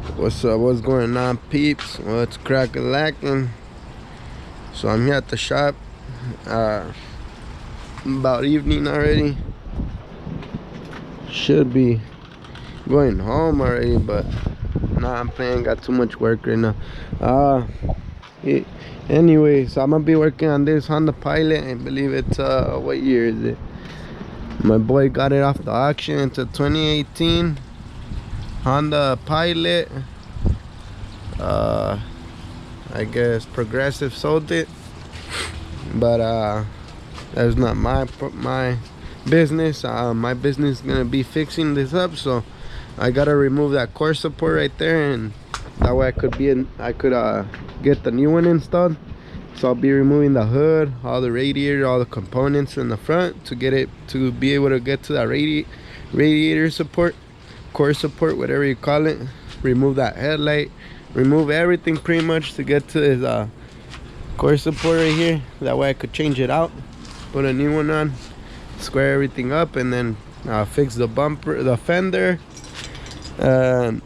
What's up? What's going on, peeps? What's cracking lacking? So I'm here at the shop. About evening already. Should be going home already, but nah, I'm playing. Got too much work right now. Anyway, so I'm gonna be working on this Honda Pilot. I believe it's what year is it? My boy got it off the auction. It's a 2018 Honda Pilot. I guess Progressive sold it, but that's not my business. My business is gonna be fixing this up, so I gotta remove that core support right there, and that way I could get the new one installed. So I'll be removing the hood, all the radiator, all the components in the front to get it to be able to get to that radiator support, core support, whatever you call it. Remove that headlight, remove everything pretty much to get to this core support right here. That way I could change it out, put a new one on, square everything up, and then fix the bumper, the fender, the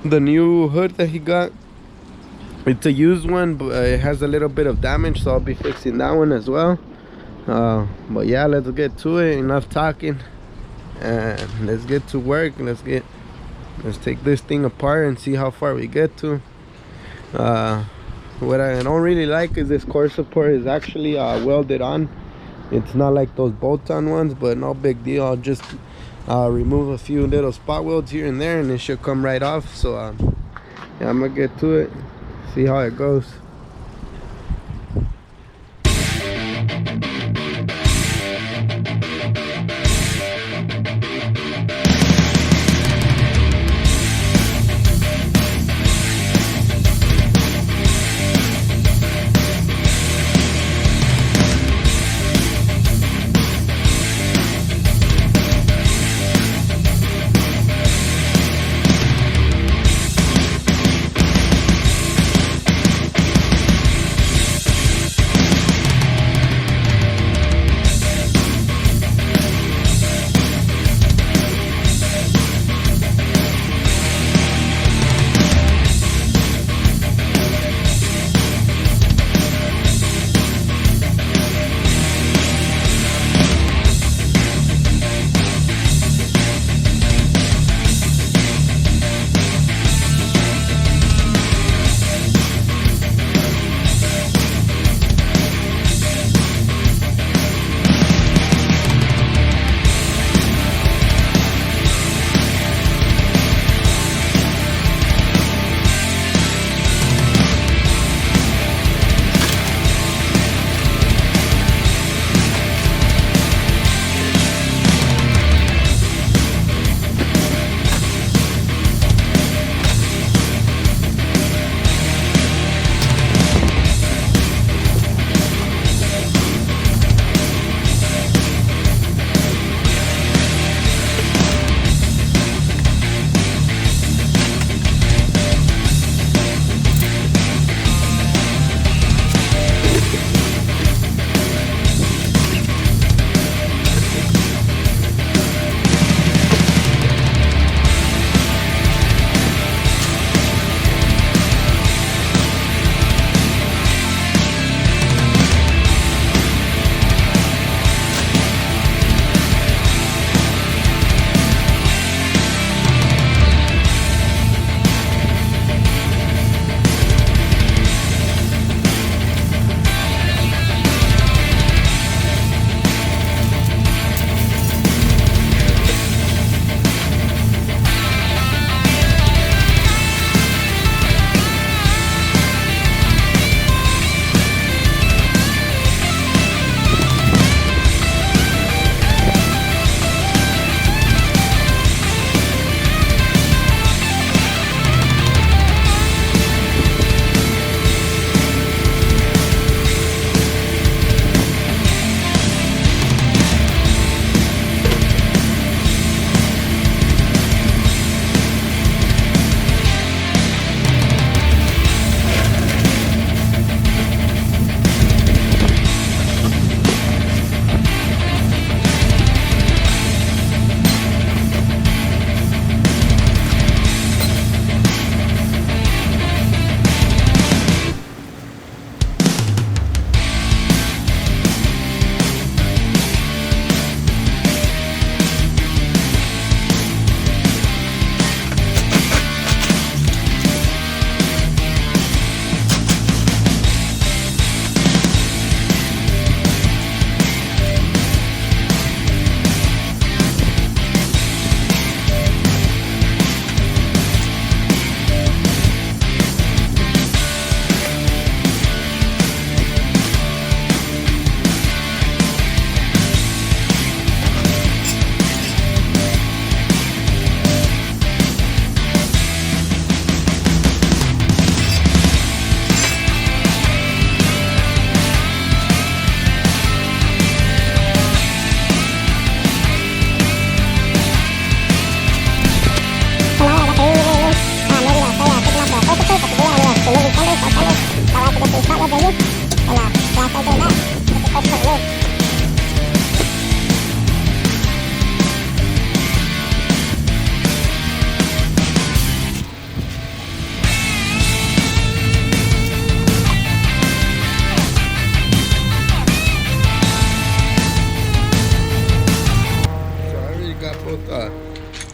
new hood that he got. It's a used one, but it has a little bit of damage, so I'll be fixing that one as well. But yeah, let's get to it. Enough talking, and let's get to work. Let's take this thing apart and see how far we get to. What I don't really like is this core support is actually welded on. It's not like those bolt-on ones, but no big deal. I'll just remove a few little spot welds here and there, and it should come right off. So yeah, I'm gonna get to it, see how it goes.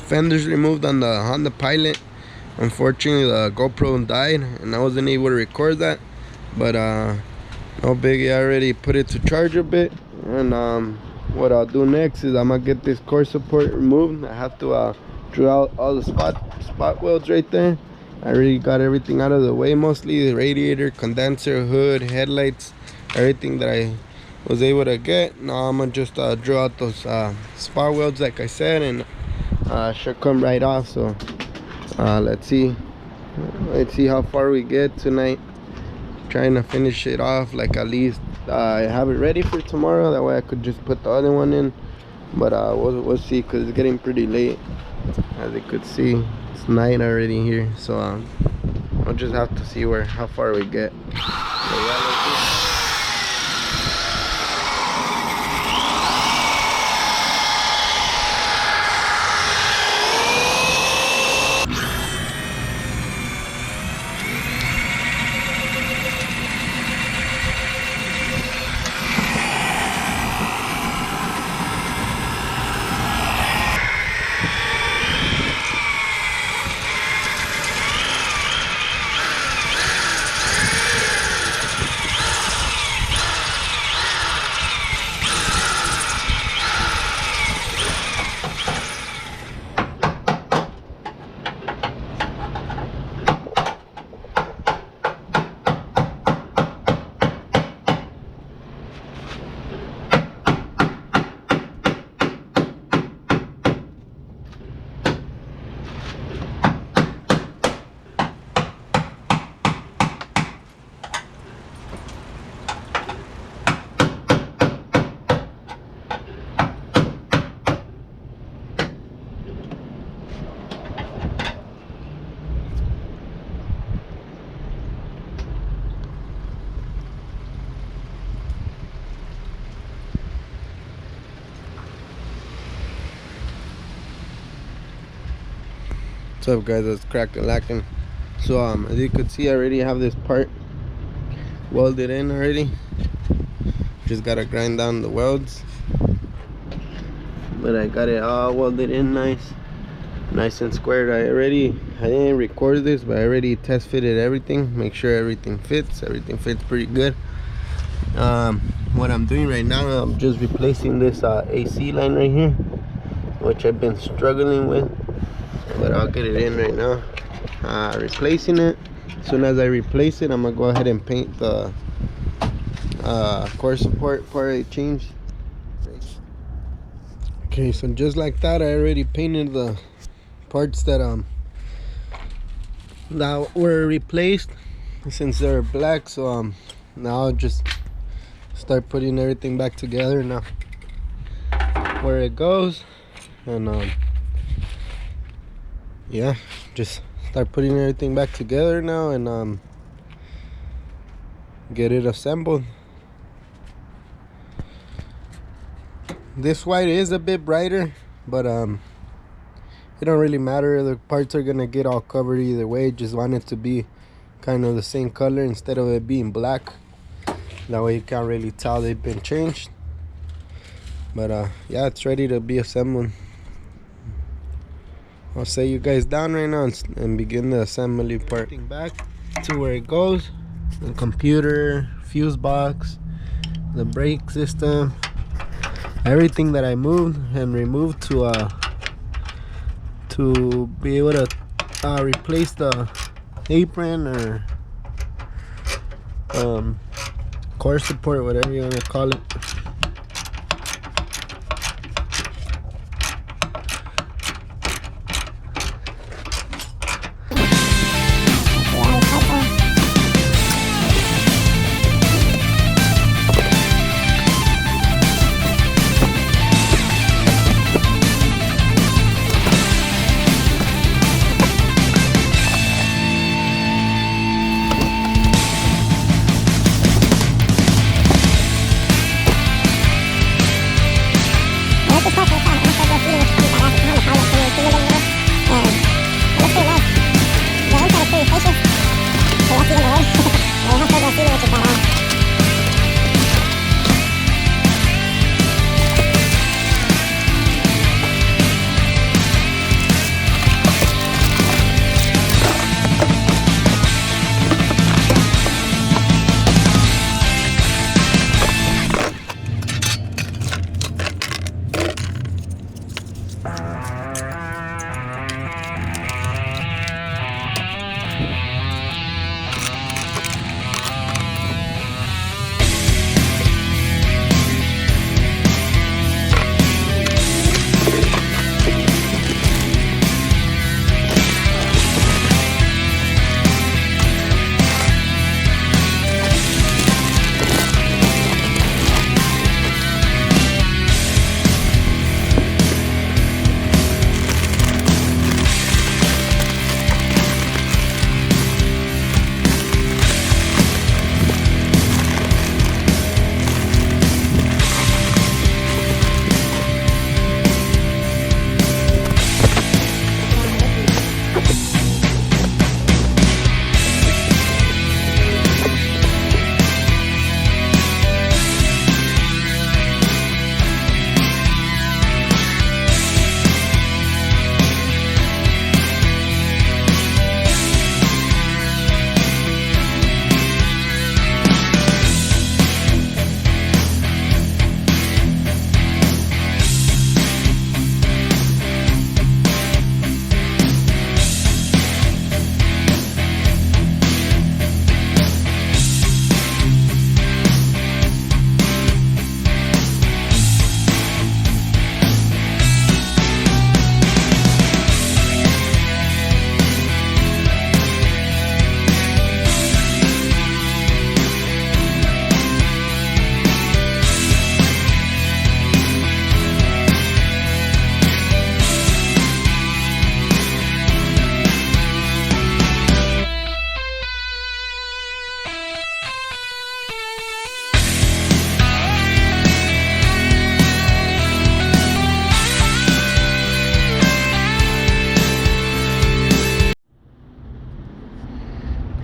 Fenders removed on the Honda Pilot. Unfortunately, the GoPro died and I wasn't able to record that, but no biggie. I already put it to charge a bit, and what I'll do next is I'm gonna get this core support removed. I have to drill out all the spot welds right there. I already got everything out of the way, mostly the radiator, condenser, hood, headlights, everything that I was able to get. Now I'm gonna just drill out those spot welds like I said, and should come right off. So let's see how far we get tonight. Trying to finish it off, like at least I have it ready for tomorrow, that way I could just put the other one in. But we'll see, because it's getting pretty late. As you could see, it's night already here, so I'll just have to see how far we get. So, yeah, what's up, guys? It's cracking lacking. So as you could see, I already have this part welded in already. Just gotta grind down the welds, but I got it all welded in nice and squared. I didn't record this, but I already test fitted everything, make sure everything fits pretty good. What I'm doing right now, I'm just replacing this AC line right here, which I've been struggling with, but I'll get it in right now. Replacing it. As soon as I replace it, I'm gonna go ahead and paint the core support part I changed. Okay, so just like that, I already painted the parts that were replaced, since they're black. So now I'll just start putting everything back together now, where it goes, and yeah, just start putting everything back together now, and get it assembled. This white is a bit brighter, but it don't really matter. The parts are gonna get all covered either way. Just want it to be kind of the same color instead of it being black. That way you can't really tell they've been changed. But yeah, it's ready to be assembled. I'll set you guys down right now and begin the assembly part. Back to where it goes: the computer, fuse box, the brake system, everything that I moved and removed to be able to replace the apron or core support, whatever you want to call it.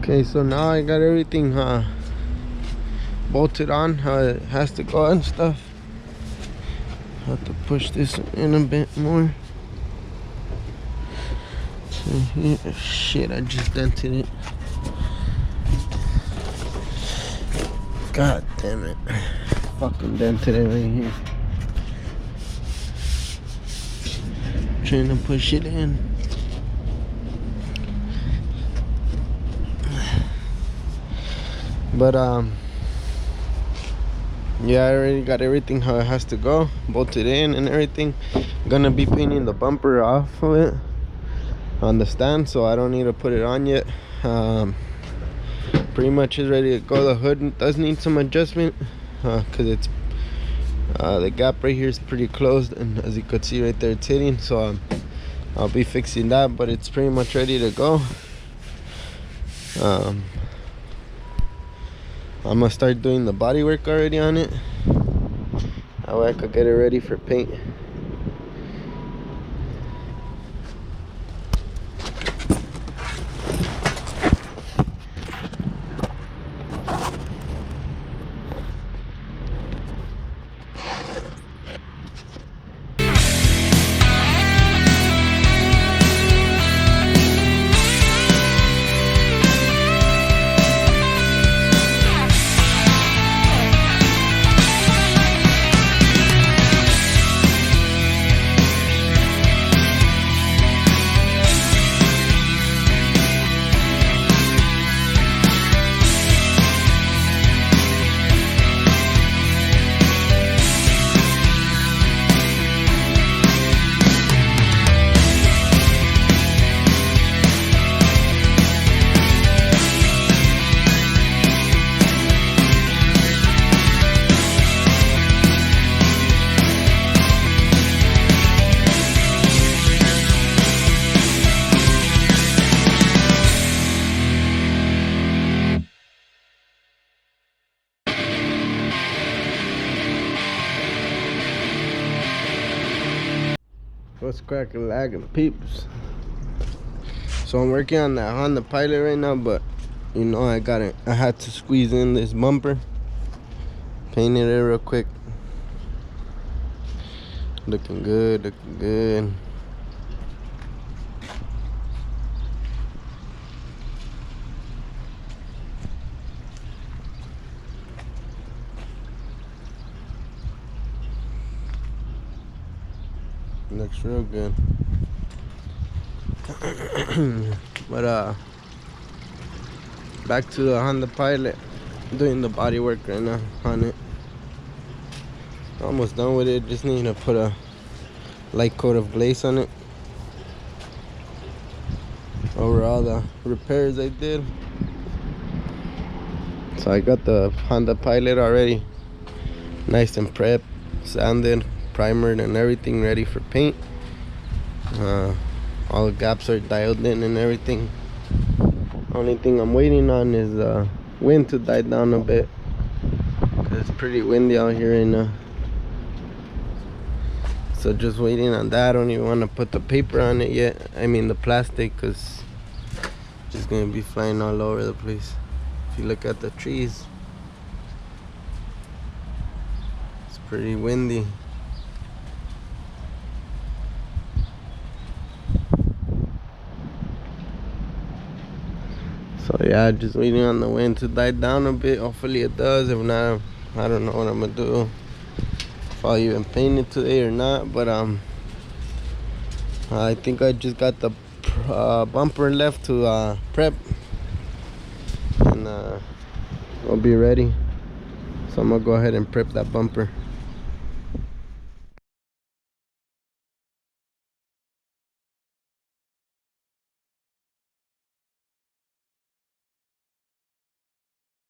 Okay, so now I got everything bolted on how it has to go and stuff. I have to push this in a bit more. So here, shit, I just dented it. God damn it. Fucking dented it right here. Trying to push it in. But yeah, I already got everything how it has to go, bolted in and everything. I'm gonna be painting the bumper off of it on the stand, so I don't need to put it on yet. Pretty much is ready to go. The hood does need some adjustment because it's the gap right here is pretty closed, and as you could see right there, it's hitting. So I'll be fixing that, but it's pretty much ready to go. I'm gonna start doing the body work already on it. That way I could get it ready for paint. What's cracking, lagging peeps? So I'm working on that Honda Pilot right now, but you know I had to squeeze in this bumper, painted it real quick. Looking good, looking good. Looks real good. But back to the Honda Pilot, doing the body work right now on it. Almost done with it, just need to put a light coat of glaze on it over all the repairs I did. So I got the Honda Pilot already nice and prepped, sanded, primered and everything, ready for paint. All the gaps are dialed in and everything. Only thing I'm waiting on is wind to die down a bit, because it's pretty windy out here right now. So just waiting on that. I don't even want to put the paper on it yet, I mean the plastic, because it's just gonna be flying all over the place. If you look at the trees, it's pretty windy. So yeah, just waiting on the wind to die down a bit. Hopefully it does. If not, I don't know what I'm gonna do, if I'll even paint it today or not. But I think I just got the bumper left to prep, and we'll be ready. So I'm gonna go ahead and prep that bumper.